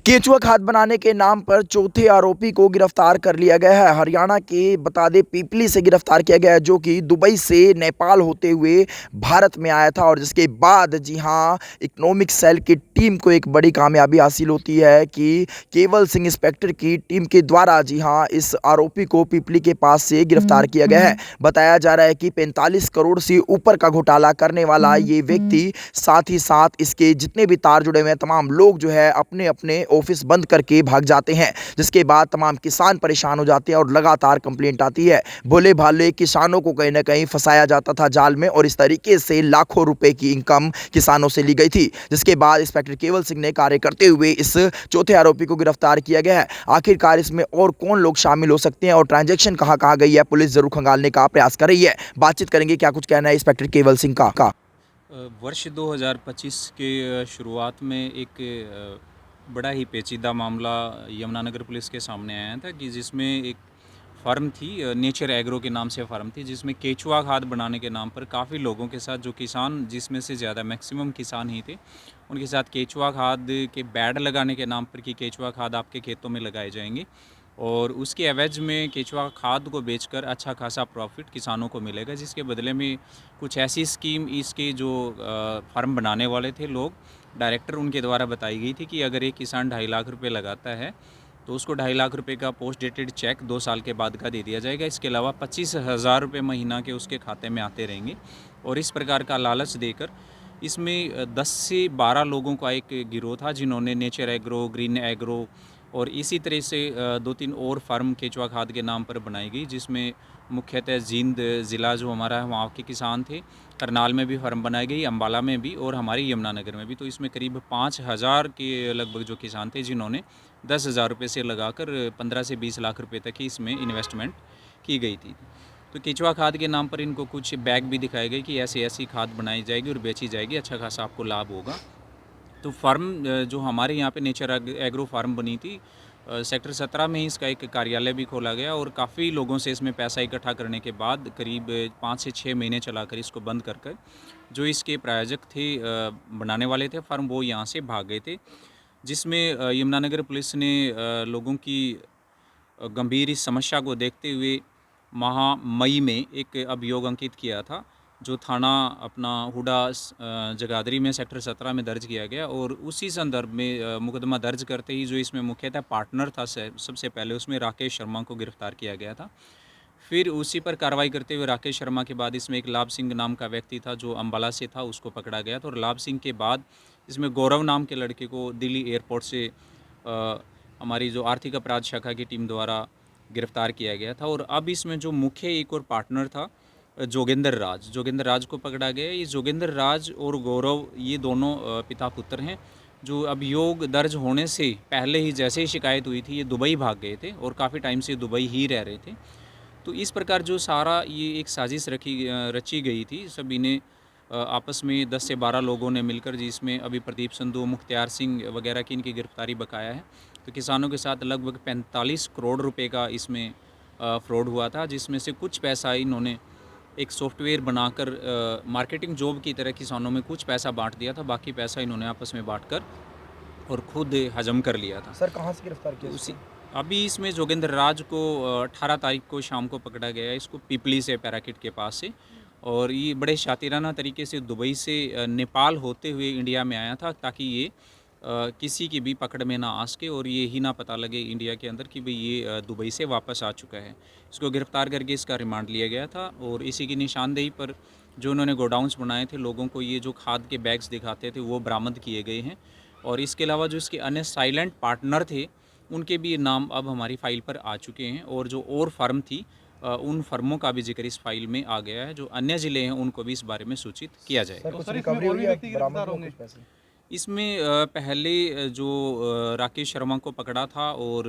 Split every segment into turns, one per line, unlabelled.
केंचुआ खाद बनाने के नाम पर चौथे आरोपी को गिरफ्तार कर लिया गया है। हरियाणा के बता दें पीपली से गिरफ्तार किया गया है, जो कि दुबई से नेपाल होते हुए भारत में आया था। और जिसके बाद जी हां, इकोनॉमिक सेल की टीम को एक बड़ी कामयाबी हासिल होती है कि केवल सिंह इंस्पेक्टर की टीम के द्वारा जी हां इस आरोपी को पीपली के पास से गिरफ्तार किया गया है। बताया जा रहा है कि 45 करोड़ से ऊपर का घोटाला करने वाला ये व्यक्ति, साथ ही साथ इसके जितने भी तार जुड़े हुए हैं तमाम लोग जो है अपने अपने ऑफिस बंद करके भाग जाते हैं। जिसके बाद तमाम किसान परेशान हो जाते हैं और लगातार कंप्लेंट आती है। भोले भाले किसानों को कहीं ना कहीं फंसाया जाता था जाल में, और इस तरीके से लाखों रुपए की इनकम किसानों से ली गई थी। जिसके बाद इंस्पेक्टर केवल सिंह ने कार्य करते हुए इस चौथे आरोपी को गिरफ्तार किया गया है। आखिरकार इसमें और कौन लोग शामिल हो सकते हैं और ट्रांजैक्शन कहां कहां गई है, पुलिस जरूर खंगालने का प्रयास कर रही है। बातचीत करेंगे, क्या कुछ कहना है इंस्पेक्टर केवल सिंह का।
वर्ष 2025 के शुरुआत में एक बड़ा ही पेचीदा मामला यमुनानगर पुलिस के सामने आया था कि जिसमें एक फार्म थी, नेचर एग्रो के नाम से फार्म थी, जिसमें केचुआ खाद बनाने के नाम पर काफ़ी लोगों के साथ, जो किसान जिसमें से ज़्यादा मैक्सिमम किसान ही थे, उनके साथ केचुआ खाद के बैड लगाने के नाम पर कि केचुआ खाद आपके खेतों में लगाए जाएंगे और उसके एवज में केचुआ खाद को बेचकर अच्छा खासा प्रॉफिट किसानों को मिलेगा, जिसके बदले में कुछ ऐसी स्कीम इसके जो फार्म बनाने वाले थे लोग, डायरेक्टर उनके द्वारा बताई गई थी कि अगर एक किसान 2.5 लाख रुपए लगाता है तो उसको 2.5 लाख रुपए का पोस्ट डेटेड चेक 2 साल के बाद का दे दिया जाएगा। इसके अलावा 25,000 रुपये महीना के उसके खाते में आते रहेंगे। और इस प्रकार का लालच देकर इसमें 10 से 12 लोगों का एक गिरोह था, जिन्होंने नेचर एग्रो, ग्रीन एग्रो और इसी तरह से 2-3 और फार्म केचुआ खाद के नाम पर बनाई गई, जिसमें मुख्यतः जींद ज़िला जो हमारा है वहाँ के किसान थे। करनाल में भी फार्म बनाई गई, अम्बाला में भी और हमारे यमुनानगर में भी। तो इसमें करीब 5,000 के लगभग जो किसान थे, जिन्होंने 10,000 रुपये से लगाकर 15 से 20 लाख रुपए तक ही इसमें इन्वेस्टमेंट की गई थी। तो केचुआ खाद के नाम पर इनको कुछ बैग भी दिखाए गए कि ऐसी ऐसी खाद बनाई जाएगी और बेची जाएगी, अच्छा खासा आपको लाभ होगा। तो फार्म जो हमारे यहाँ पे नेचर एग्रो फार्म बनी थी, सेक्टर 17 में ही इसका एक कार्यालय भी खोला गया और काफ़ी लोगों से इसमें पैसा इकट्ठा करने के बाद करीब 5 से 6 महीने चलाकर इसको बंद कर कर जो इसके प्रायोजक थे, बनाने वाले थे फार्म, वो यहाँ से भाग गए थे। जिसमें यमुनानगर पुलिस ने लोगों की गंभीर इस समस्या को देखते हुए मई में एक अभियोग अंकित किया था, जो थाना अपना हुडा जगाधरी में सेक्टर 17 में दर्ज किया गया। और उसी संदर्भ में मुकदमा दर्ज करते ही जो इसमें मुख्यतः पार्टनर था सबसे पहले, उसमें राकेश शर्मा को गिरफ्तार किया गया था। फिर उसी पर कार्रवाई करते हुए राकेश शर्मा के बाद इसमें एक लाभ सिंह नाम का व्यक्ति था जो अम्बाला से था, उसको पकड़ा गया था। और लाभ सिंह के बाद इसमें गौरव नाम के लड़के को दिल्ली एयरपोर्ट से हमारी जो आर्थिक अपराध शाखा की टीम द्वारा गिरफ्तार किया गया था। और अब इसमें जो मुख्य एक और पार्टनर था जोगेंद्र राज को पकड़ा गया। ये जोगेंद्र राज और गौरव, ये दोनों पिता पुत्र हैं, जो अभियोग दर्ज होने से पहले ही जैसे ही शिकायत हुई थी ये दुबई भाग गए थे और काफ़ी टाइम से दुबई ही रह रहे थे। तो इस प्रकार जो सारा ये एक साजिश रची गई थी, सभी ने आपस में 10 से 12 लोगों ने मिलकर, जिसमें अभी प्रदीप संधू, मुख्तियार सिंह वगैरह की इनकी गिरफ्तारी बकाया है। तो किसानों के साथ लगभग 45 करोड़ रुपए का इसमें फ्रॉड हुआ था, जिसमें से कुछ पैसा इन्होंने एक सॉफ्टवेयर बनाकर मार्केटिंग जॉब की तरह किसानों में कुछ पैसा बांट दिया था, बाकी पैसा इन्होंने आपस में बांटकर और खुद हजम कर लिया था।
सर कहाँ से गिरफ्तार किया
उसी अभी इसमें जोगेंद्र राज को 18 तारीख को शाम को पकड़ा गया है, इसको पीपली से, पैराकिट के पास से। और ये बड़े शातिराना तरीके से दुबई से नेपाल होते हुए इंडिया में आया था, ताकि ये किसी की भी पकड़ में ना आ सके और ये ही ना पता लगे इंडिया के अंदर कि भाई ये दुबई से वापस आ चुका है। इसको गिरफ़्तार करके इसका रिमांड लिया गया था और इसी की निशानदेही पर जो उन्होंने गोडाउन्स बनाए थे, लोगों को ये जो खाद के बैग्स दिखाते थे वो बरामद किए गए हैं। और इसके अलावा जो इसके अन्य साइलेंट पार्टनर थे, उनके भी नाम अब हमारी फ़ाइल पर आ चुके हैं। और जो और फर्म थी, उन फर्मों का भी जिक्र इस फाइल में आ गया है। जो अन्य ज़िले हैं उनको भी इस बारे में सूचित किया जाएगा।
सर, कुछ रिकवरी हुई है, बरामद हुए कुछ पैसे?
इसमें पहले जो राकेश शर्मा को पकड़ा था और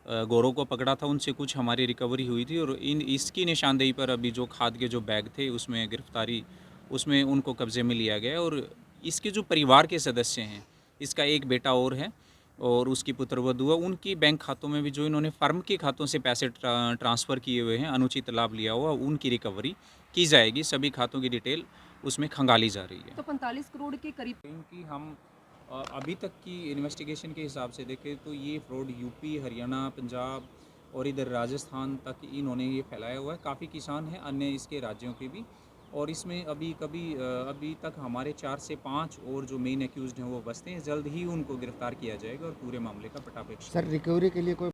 गौरव को पकड़ा था, उनसे कुछ हमारी रिकवरी हुई थी। और इसकी निशानदेही पर अभी जो खाद के जो बैग थे उसमें गिरफ्तारी, उसमें उनको कब्जे में लिया गया। और इसके जो परिवार के सदस्य हैं, इसका एक बेटा और है और उसकी पुत्रवधू है, उनकी बैंक खातों में भी जो इन्होंने फर्म के खातों से पैसे ट्रांसफ़र किए हुए हैं, अनुचित लाभ लिया हुआ, उनकी रिकवरी की जाएगी। सभी खातों की डिटेल उसमें खंगाली जा रही है।
तो 45 करोड़ के करीब
क्योंकि हम अभी तक की इन्वेस्टिगेशन के हिसाब से देखें तो ये फ्रॉड यूपी, हरियाणा, पंजाब और इधर राजस्थान तक इन्होंने ये फैलाया हुआ है। काफ़ी किसान हैं अन्य इसके राज्यों के भी, और इसमें अभी तक हमारे 4 से 5 और जो मेन एक्यूज्ड हैं वो बचते हैं। जल्द ही उनको गिरफ्तार किया जाएगा और पूरे मामले का पटापेश
सर रिकवरी के लिए कोई